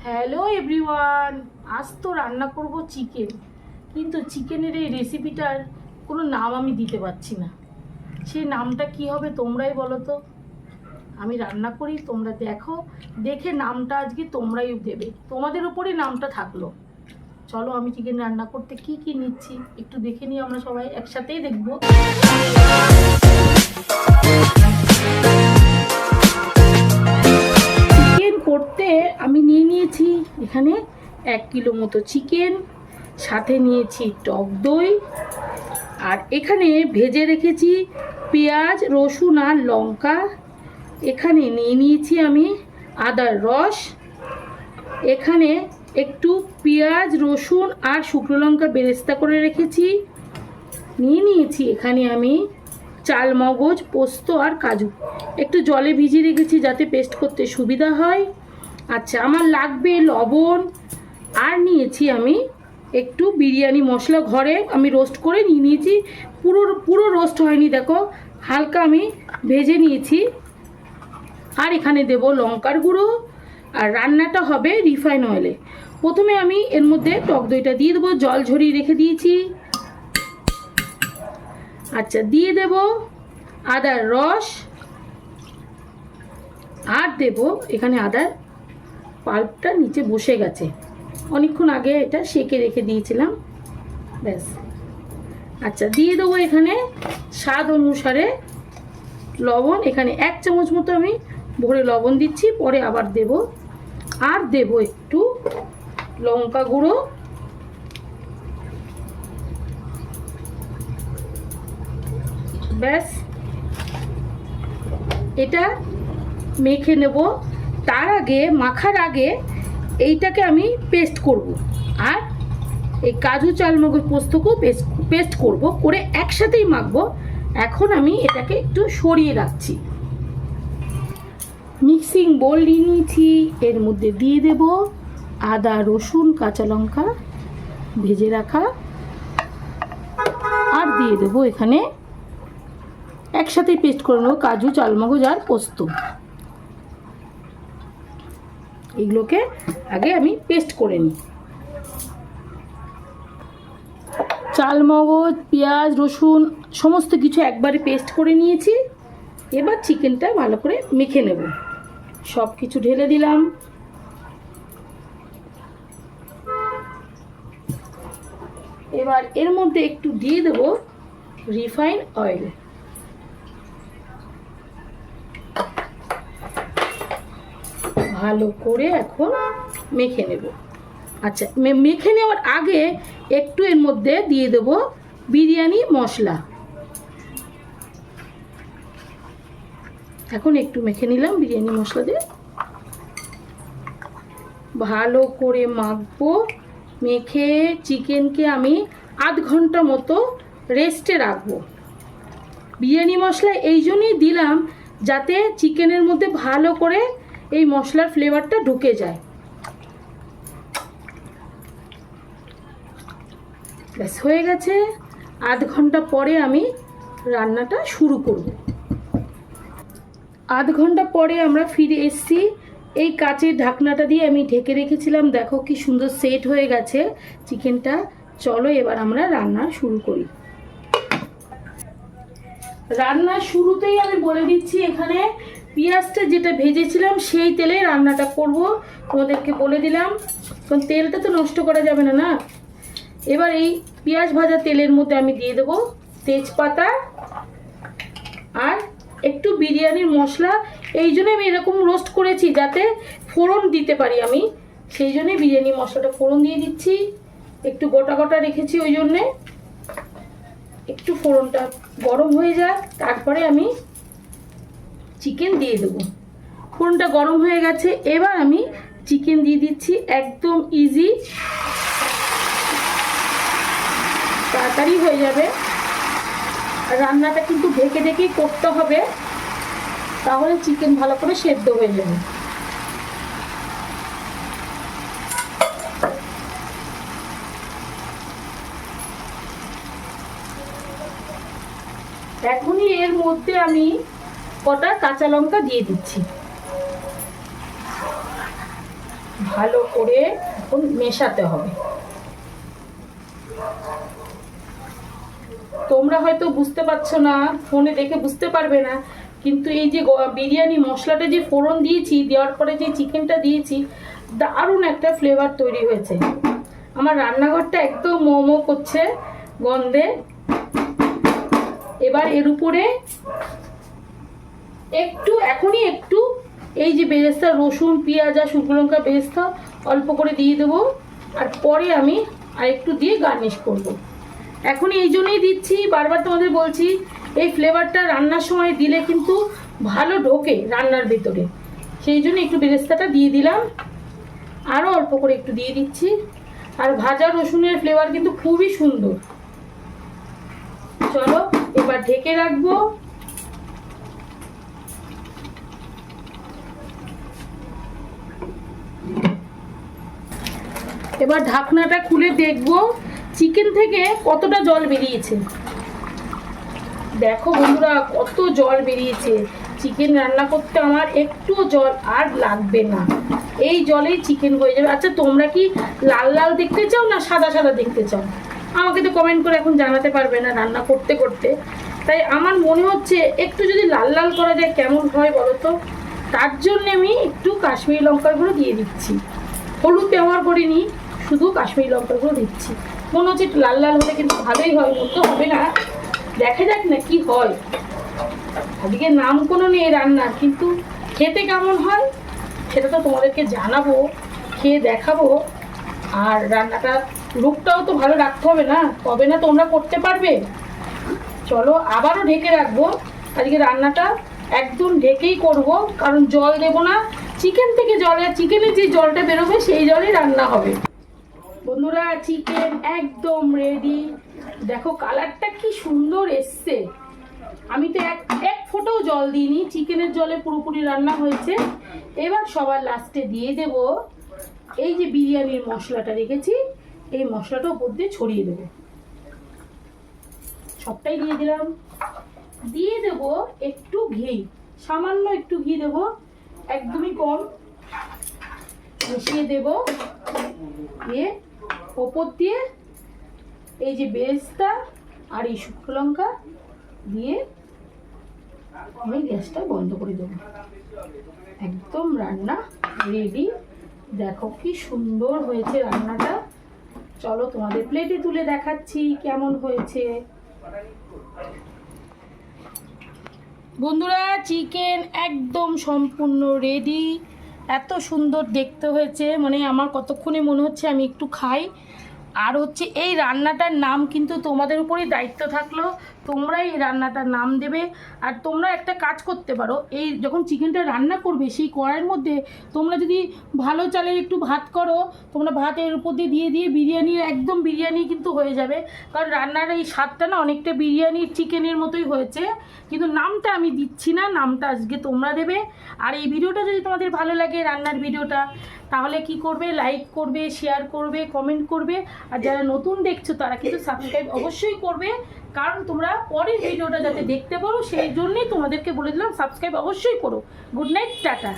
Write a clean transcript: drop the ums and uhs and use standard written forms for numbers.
Hello everyone, আজ তো রান্না করব চিকেন। কিন্তু চিকেনের এই রেসিপিটার কোনো নাম আমি দিতে পারছি না। সেই নামটা কি হবে তোমরাই বলো তো। আমি রান্না করি, তোমরা দেখো, দেখে নামটা আজকে তোমরাই দেবে, তোমাদের উপরেই নামটা থাকলো। চলো আমি চিকেন রান্না করতে কি কি নিচ্ছি একটু দেখে নিই, আমরা সবাই একসাথেই দেখবো। চিকেন করতে আমি নিয়ে নিয়েছি এখানে 1 কিলো মতো চিকেন, সাথে নিয়েছি টক দই, আর এখানে ভেজে রেখেছি পেঁয়াজ, রসুন আর লঙ্কা। এখানে নিয়ে নিয়েছি আমি আদার রস। এখানে একটু পেঁয়াজ, রসুন আর শুকনো লঙ্কা বেরেস্তা করে রেখেছি। নিয়ে নিয়েছি এখানে আমি চাল মগজ, পোস্ত আর কাজু, একটু জলে ভিজিয়ে রেখেছি যাতে পেস্ট করতে সুবিধা হয়। আচ্ছা, আমার লাগবে লবণ, আর নিয়েছি আমি একটু বিরিয়ানি মশলা, ঘরে আমি রোস্ট করে নিয়ে নিয়েছি। পুরো রোস্ট হয়নি, দেখো হালকা আমি ভেজে নিয়েছি। আর এখানে দেব লঙ্কার গুঁড়ো, আর রান্নাটা হবে রিফাইন অয়েলে। প্রথমে আমি এর মধ্যে টক দইটা দিয়ে দেবো, জল ঝরিয়ে রেখে দিয়েছি। আচ্ছা, দিয়ে দেব আদার রস, আর দেব এখানে আদার পাল্পটা নিচে বসে গেছে, অনেকক্ষণ আগে এটা সেকে রেখে দিয়েছিলাম, ব্যাস। আচ্ছা, দিয়ে দেবো এখানে স্বাদ অনুসারে লবণ। এখানে 1 চামচ মতো আমি ভরে লবণ দিচ্ছি, পরে আবার দেব। আর দেব একটু লঙ্কা গুঁড়ো, ব্যাস। এটা মেখে নেব। তার আগে, মাখার আগে এইটাকে আমি পেস্ট করব, আর এই কাজু চালমগজ পোস্তকেও পেস্ট করব, করে একসাথেই মাখবো। এখন আমি এটাকে একটু সরিয়ে রাখছি। মিক্সিং বোল নিয়ে নিয়েছি, এর মধ্যে দিয়ে দেব আদা, রসুন, কাঁচা লঙ্কা ভেজে রাখা, আর দিয়ে দেব এখানে একসাথেই পেস্ট করে নেব কাজু, চালমগজ আর পোস্ত। এগুলোকে আগে আমি পেস্ট করে নিই। চালমগজ, পেঁয়াজ, রসুন সমস্ত কিছু একবারে পেস্ট করে নিয়েছি। এবার চিকেনটা ভালো করে মেখে নেব। সব কিছু ঢেলে দিলাম। এবার এর মধ্যে একটু দিয়ে দেব রিফাইন অয়েল। ভালো করে এখন মেখে নেব। আচ্ছা, মেখে নেওয়ার আগে একটু এর মধ্যে দিয়ে দেব বিরিয়ানি মশলা। এখন একটু মেখে নিলাম বিরিয়ানি মশলা দিয়ে, ভালো করে মাখবো। মেখে চিকেনকে আমি আধ ঘন্টা মতো রেস্টে রাখবো। বিরিয়ানি মশলা এই জন্যই দিলাম যাতে চিকেনের মধ্যে ভালো করে এই মশলার ফ্লেভারটা ঢুকে যায়। ব্যাস, হয়ে গেছে। আধ ঘন্টা পরে আমি রান্নাটা শুরু করব। আধ ঘন্টা পরে আমরা ফিরে এসেছি। এই কাচের ঢাকনাটা দিয়ে আমি ঢেকে রেখেছিলাম, দেখো কি সুন্দর সেট হয়ে গেছে চিকেনটা। চলো এবার আমরা রান্না শুরু করি। রান্নার শুরুতেই আমি বলে দিচ্ছি, এখানে পেঁয়াজটা যেটা ভেজেছিলাম সেই তেলে রান্নাটা করব, তোমাদেরকে বলে দিলাম, কারণ তেলটা তো নষ্ট করা যাবে না না। এবার এই পেঁয়াজ ভাজা তেলের মধ্যে আমি দিয়ে দেবো তেজপাতা আর একটু বিরিয়ানির মশলা। এই জন্য আমি এরকম রোস্ট করেছি যাতে ফোড়ন দিতে পারি আমি, সেই জন্যে বিরিয়ানি মশলাটা ফোড়ন দিয়ে দিচ্ছি। একটু গোটা গোটা রেখেছি, ওই জন্যে একটু ফোড়নটা গরম হয়ে যায়, তারপরে আমি চিকেন দিয়ে দেবো। ফোড়নটা গরম হয়ে গেছে, এবার আমি চিকেন দিয়ে দিচ্ছি। একদম ইজি, তাড়াতাড়ি হয়ে যাবে। রান্নাটা কিন্তু ঢেকে ঢেকেই করতে হবে, তাহলে চিকেন ভালো করে সেদ্ধ হয়ে যাবে। এখনই এর মধ্যে আমি কটা কাঁচা লঙ্কা দিয়ে দিচ্ছি। ভালো করে এখন মেশাতে হবে। তোমরা হয়তো বুঝতে পারছো না, ফোনে দেখে বুঝতে পারবে না, কিন্তু এই যে বিরিয়ানি মশলাটা যে ফোড়ন দিয়েছি, দেওয়ার পরে যে চিকেনটা দিয়েছি, দারুণ একটা ফ্লেভার তৈরি হয়েছে। আমার রান্নাঘরটা একদম মোমো করছে গন্ধে। এবার এর উপরে এখনই একটু এই যে বেরেস্তা, রসুন পেঁয়াজ আর শুকনো লঙ্কা বেরেস্তা অল্প করে দিয়ে দেবো, আর পরে আমি আর একটু দিয়ে গার্নিশ করব। এখনই এই জন্যই দিচ্ছি, বারবার তোমাদের বলছি, এই ফ্লেভারটা রান্নার সময় দিলে কিন্তু ভালো ঢোকে রান্নার ভেতরে, সেই জন্য একটু বেরেস্তাটা দিয়ে দিলাম। আরও অল্প করে একটু দিয়ে দিচ্ছি। আর ভাজা রসুনের ফ্লেভার কিন্তু খুবই সুন্দর। চলো এবার ঢেকে রাখবো। এবার ঢাকনাটা খুলে দেখবো চিকেন থেকে কতটা জল বেরিয়েছে। দেখো বন্ধুরা, কত জল বেরিয়েছে। চিকেন রান্না করতে আমার একটুও জল আর লাগবে না, এই জলেই চিকেন হয়ে যাবে। আচ্ছা, তোমরা কি লাল লাল দেখতে চাও না সাদা সাদা দেখতে চাও? আমাকে তো কমেন্ট করে এখন জানাতে পারবে না রান্না করতে করতে। তাই আমার মনে হচ্ছে একটু যদি লাল লাল করা যায় কেমন হয় বলো তো। তার জন্য আমি একটু কাশ্মীরি লঙ্কার গুঁড়ো দিয়ে দিচ্ছি। হলুদ ব্যবহার করিনি, শুধু কাশ্মীরি লঙ্কার গুঁড়ো দিচ্ছি। মনে হচ্ছে একটু লাল লাল হলে কিন্তু ভালোই হয়, মতো হবে না। দেখা যাক না কি হয়। আজকে নাম কোনো নেই রান্নার, কিন্তু খেতে কেমন হয় সেটা তো তোমাদেরকে জানাবো, খেয়ে দেখাবো। আর রান্নাটা লুকটাও তো ভালো রাখতে হবে না, তবে না তোমরা করতে পারবে। চলো আবারও ঢেকে রাখবো। আজকে রান্নাটা একদম ঢেকেই করব, কারণ জল দেবো না। চিকেন থেকে চিকেনের যে জলটা বেরোবে সেই জলেই রান্না হবে। বন্ধুরা, চিকেন একদম রেডি। দেখো কালারটা কি সুন্দর এসছে। আমি তো এক ফোঁটাও জল দিইনি, চিকেনের জলে পুরোপুরি রান্না হয়েছে। এবার সবার লাস্টে দিয়ে দেব এই যে বিরিয়ানির মশলাটা রেখেছি, এই মশলাটা উপর দিয়ে ছড়িয়ে দেবো। সবটাই দিয়ে দিলাম। দিয়ে দেব একটু ঘি, সামান্য একটু ঘি দেবো, একদমই কম। মিশিয়ে দেব, দিয়ে ওপর দিয়ে এই যে বেরেস্তা আর এই শুকনো লঙ্কা দিয়ে আমি গ্যাসটা বন্ধ করে দেবো। একদম রান্না রেডি। দেখো কি সুন্দর হয়েছে রান্নাটা। চলো তোমাদের প্লেটে তুলে দেখাচ্ছি কেমন হয়েছে। বন্ধুরা, চিকেন একদম সম্পূর্ণ রেডি। এত সুন্দর দেখতে হয়েছে, মানে আমার কতক্ষণে মনে হচ্ছে আমি একটু খাই। আর হচ্ছে এই রান্নাটার নাম কিন্তু তোমাদের উপরেই দায়িত্ব থাকলো, তোমরাই এই রান্নাটার নাম দেবে। আর তোমরা একটা কাজ করতে পারো, এই যখন চিকেনটা রান্না করবে সেই কড়াইয়ের মধ্যে তোমরা যদি ভালো চালের একটু ভাত করো, তোমরা ভাতের উপর দিয়ে দিয়ে বিরিয়ানির একদম বিরিয়ানি কিন্তু হয়ে যাবে। কারণ রান্নার এই স্বাদটা না অনেকটা বিরিয়ানির চিকেনের মতোই হয়েছে, কিন্তু নামটা আমি দিচ্ছি না, নামটা আজকে তোমরা দেবে। আর এই ভিডিওটা যদি তোমাদের ভালো লাগে, রান্নার ভিডিওটা, তাহলে কি করবে, লাইক করবে, শেয়ার করবে, কমেন্ট করবে। আর যারা নতুন দেখছো তারা কিন্তু সাবস্ক্রাইব অবশ্যই করবে, কারণ তোমরা পরের ভিডিওটা যাতে দেখতে পারো সেই জন্যই তোমাদেরকে বলে দিলাম সাবস্ক্রাইব অবশ্যই করো। Good night, tata.